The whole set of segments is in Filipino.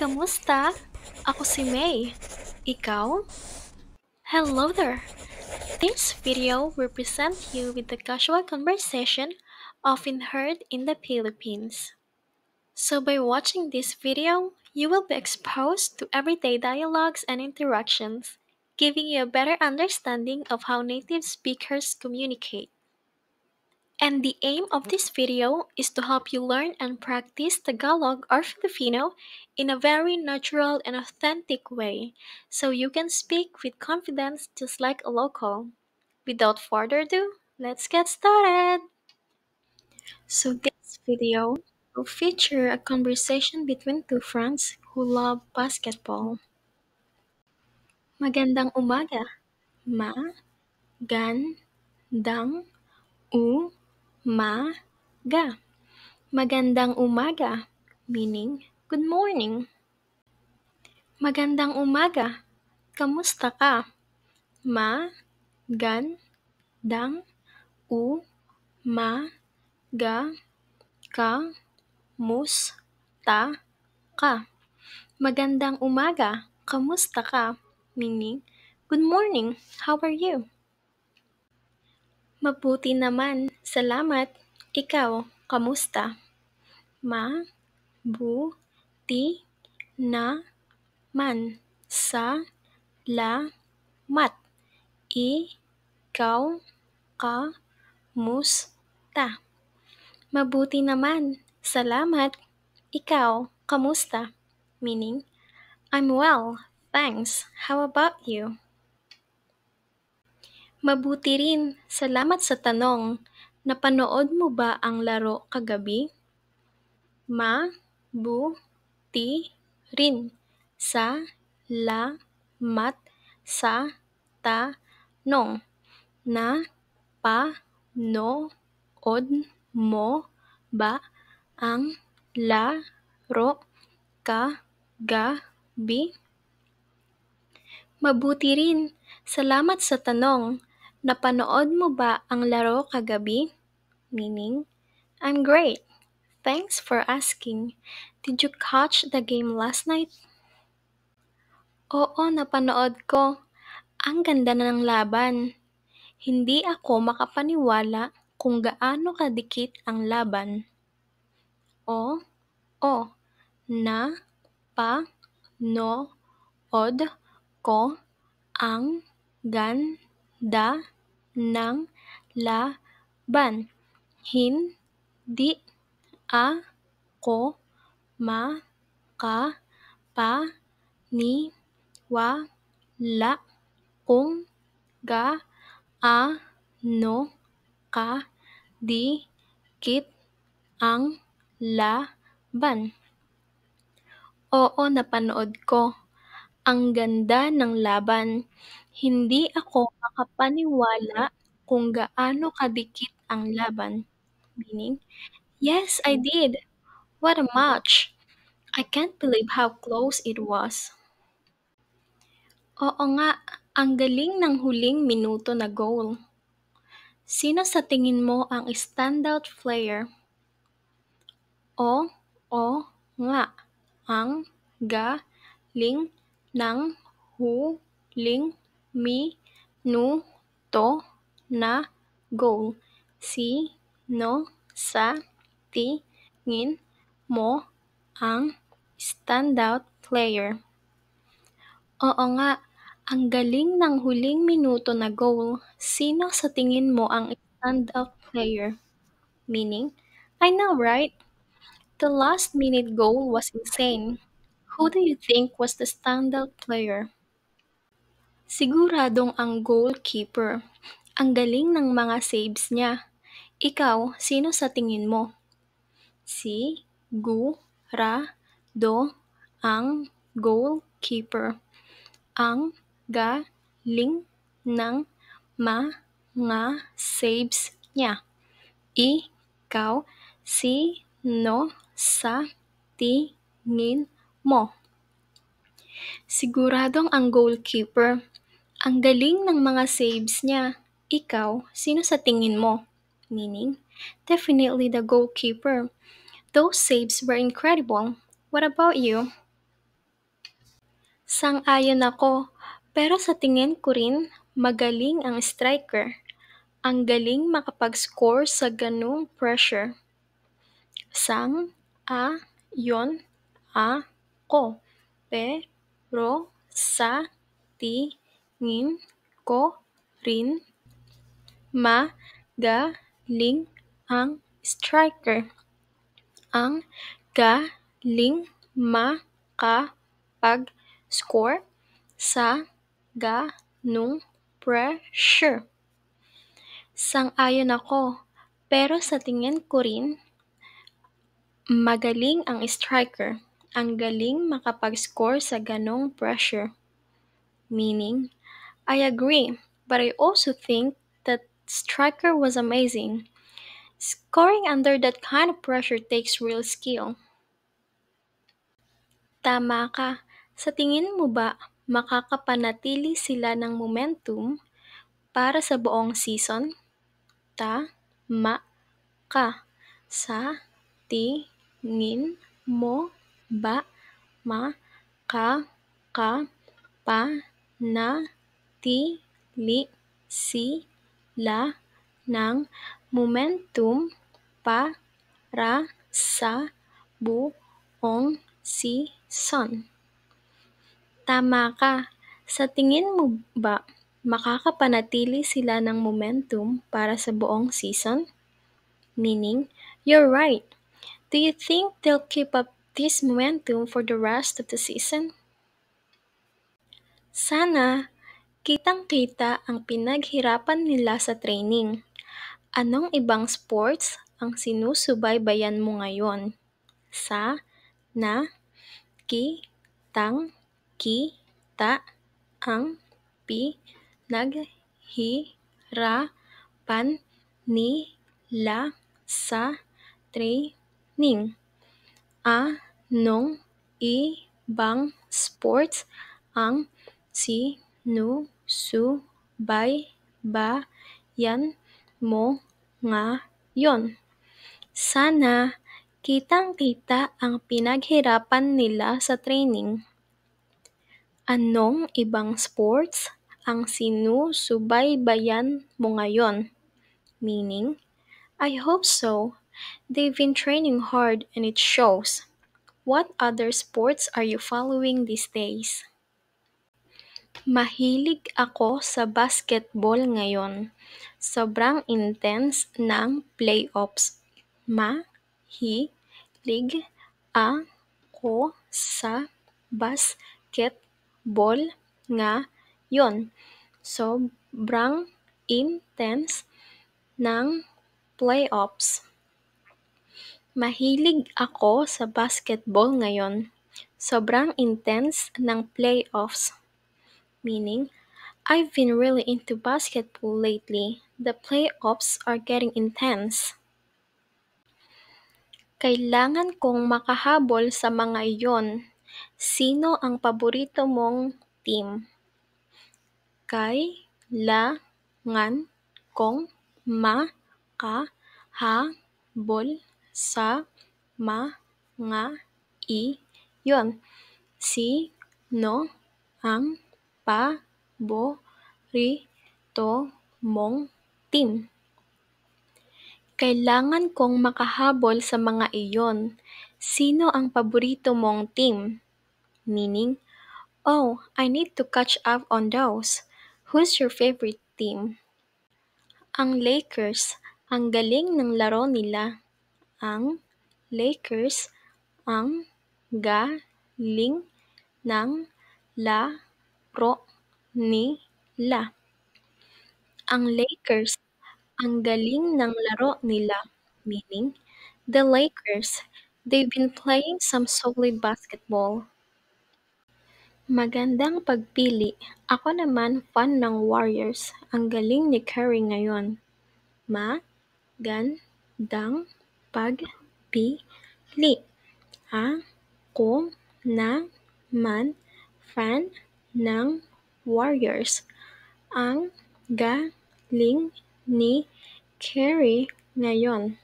Kamusta? Ako si May. Ikaw? Hello there. This video will present you with the casual conversation often heard in the Philippines. So by watching this video, you will be exposed to everyday dialogues and interactions, giving you a better understanding of how native speakers communicate. And the aim of this video is to help you learn and practice Tagalog or Filipino in a very natural and authentic way so you can speak with confidence just like a local. Without further ado, let's get started! So, this video will feature a conversation between two friends who love basketball. Magandang umaga, ma, gan, dang, ga. Magandang umaga, meaning good morning. Magandang umaga. Kamusta ka? Ma, gan, dang, ga, ka, mus, ta, ka. Magandang umaga. Kamusta ka? Meaning, good morning. How are you? Mabuti naman. Salamat. Ikaw, kamusta? Ma, bu, ti, na, man, sa, la, mat, ikaw, ka, mus, ta. Mabuti naman. Salamat. Ikaw, kamusta? Meaning, I'm well, thanks. How about you? Mabuti rin. Salamat sa tanong. Napanood mo ba ang laro kagabi? Ma, bu, ti, rin. Sa, la, mat, sa, ta, nong. Na, pa, no, od, mo, ba, ang, laro, kagabi? Mabuti rin. Salamat sa tanong. Napanood mo ba ang laro kagabi? Meaning, I'm great. Thanks for asking. Did you catch the game last night? Oo, napanood ko. Ang ganda na ng laban. Hindi ako makapaniwala kung gaano kadikit ang laban. O, na, pa, no, od, ko, ang ganda ng laban. Hindi ako makapaniwala kung gaano kadikit ang laban. Oo, napanood ko. Ang ganda ng laban. Hindi ako makapaniwala kung gaano kadikit ang laban. Meaning, yes, I did. What a match. I can't believe how close it was. Oo nga, ang galing ng huling minuto na goal. Sino sa tingin mo ang standout player? Oo nga, ang galing ng huling minuto na goal. Sino sa tingin mo ang standout player? Oo nga, ang galing ng huling minuto na goal. Sino sa tingin mo ang standout player? Meaning, I know, right? The last-minute goal was insane. Who do you think was the standout player? Siguradong ang goalkeeper. Ang galing ng mga saves niya. Ikaw, sino sa tingin mo? Sigurado ang goalkeeper. Ang galing ng mga saves niya. Ikaw, sino sa tingin mo? Siguradong ang goalkeeper. Ang galing ng mga saves niya. Ikaw, sino sa tingin mo? Meaning, definitely the goalkeeper. Those saves were incredible. What about you? Sang-ayon ako, pero sa tingin ko rin, magaling ang striker. Ang galing makapag-score sa ganung pressure. Sang-ayon ako, pero sa tingin ko rin, magaling ang striker. Ang galing makapag-score sa ganung pressure. Sang-ayon ako, pero sa tingin ko rin, magaling ang striker. Ang galing makapag-score sa ganung pressure. Meaning, I agree, but I also think that striker was amazing. Scoring under that kind of pressure takes real skill. Tama ka. Sa tingin mo ba makakapanatili sila ng momentum para sa buong season? Tama ka. Sa tingin mo ba makakapanatili sila ng momentum para sa buong season? Tama ka. Sa tingin mo ba makakapanatili sila ng momentum para sa buong season? Meaning, you're right. Do you think they'll keep up this momentum for the rest of the season? Sana. Kitang-kita ang pinaghirapan nila sa training. Anong ibang sports ang sinusubaybayan mo ngayon? Na kitang-kita ang pinaghirapan nila sa training. Anong ibang sports ang sinusubaybayan mo ngayon? Sana kitang-kita ang pinaghirapan nila sa training. Anong ibang sports ang sinusubaybayan mo ngayon? Meaning, I hope so. They've been training hard and it shows. What other sports are you following these days? Mahilig ako sa basketball ngayon. Sobrang intense ng playoffs. Mahilig ako sa basketball ngayon. Sobrang intense ng playoffs. Mahilig ako sa basketball ngayon. Sobrang intense ng playoffs. Meaning, I've been really into basketball lately. The playoffs are getting intense. Kailangan kong makahabol sa mga iyon. Sino ang paborito mong team? Kailangan kong makahabol sa mga iyon. Sino ang paborito mong team? Kailangan kong makahabol sa mga iyon. Sino ang paborito mong team? Meaning, oh, I need to catch up on those. Who's your favorite team? Ang Lakers. Ang galing ng laro nila. Ang Lakers. Ang galing ng laro nila. Ang Lakers. Ang galing ng laro nila. Meaning, the Lakers. They've been playing some solid basketball. Magandang pagpili. Ako naman fan ng Warriors. Ang galing ni Curry ngayon. Magandang pagpili. Ako naman fan ng Warriors. Ang galing ni Curry ngayon.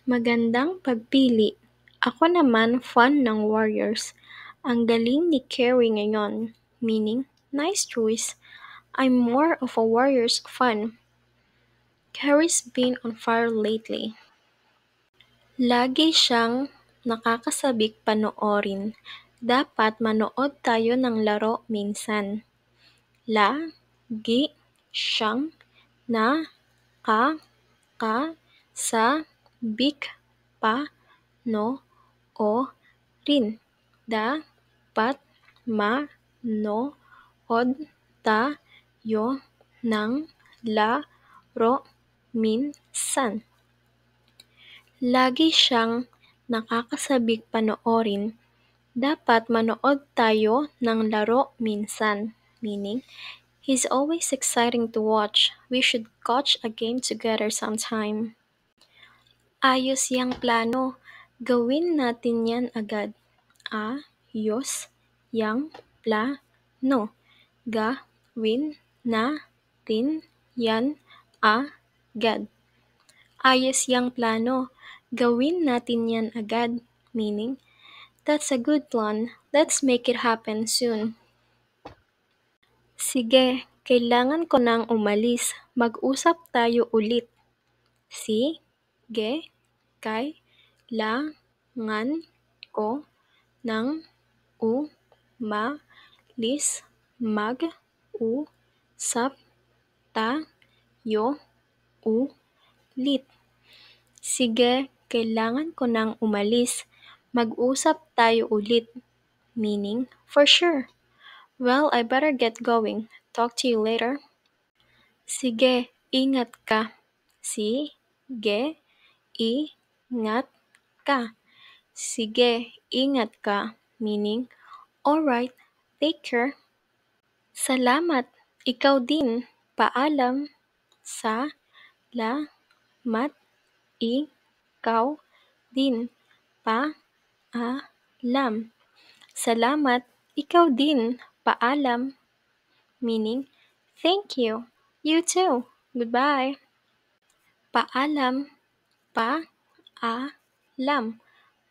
Magandang pagpili. Ako naman fan ng Warriors. Ang galing ni Carrie ngayon, meaning, nice choice. I'm more of a Warriors fan. Carrie's been on fire lately. Lagi siyang nakakasabik panoorin. Dapat manood tayo ng laro minsan. Lagi siyang nakakasabik panoorin. Dapat manood tayo ng laro minsan. Lagi siyang nakakasabik panoorin. Dapat manood tayo ng laro minsan. Meaning, he's always exciting to watch. We should catch a game together sometime. Ayos yang plano. Gawin natin yan agad. Ayos yang plano. Gawin natin yan agad. Ayos yang plano. Gawin natin yan agad. Meaning, that's a good plan. Let's make it happen soon. Sige, kailangan ko nang umalis. Mag-usap tayo ulit. Sige, kailangan ko nang umalis. Mag-usap tayo ulit. Sige, kailangan ko nang umalis. Mag-usap tayo ulit. Meaning, for sure. Well, I better get going. Talk to you later. Sige, ingat ka. Sige, ingat ka. Sige, ingat ka. Meaning, alright, take care. Salamat. Ikaw din. Paalam. Salamat. Ikaw din. Paalam. Salamat. Ikaw din. Paalam. Meaning, thank you. You too. Goodbye. Paalam. Paalam.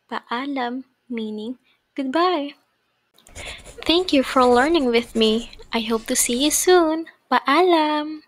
Paalam. Meaning, goodbye. Thank you for learning with me. I hope to see you soon. Paalam.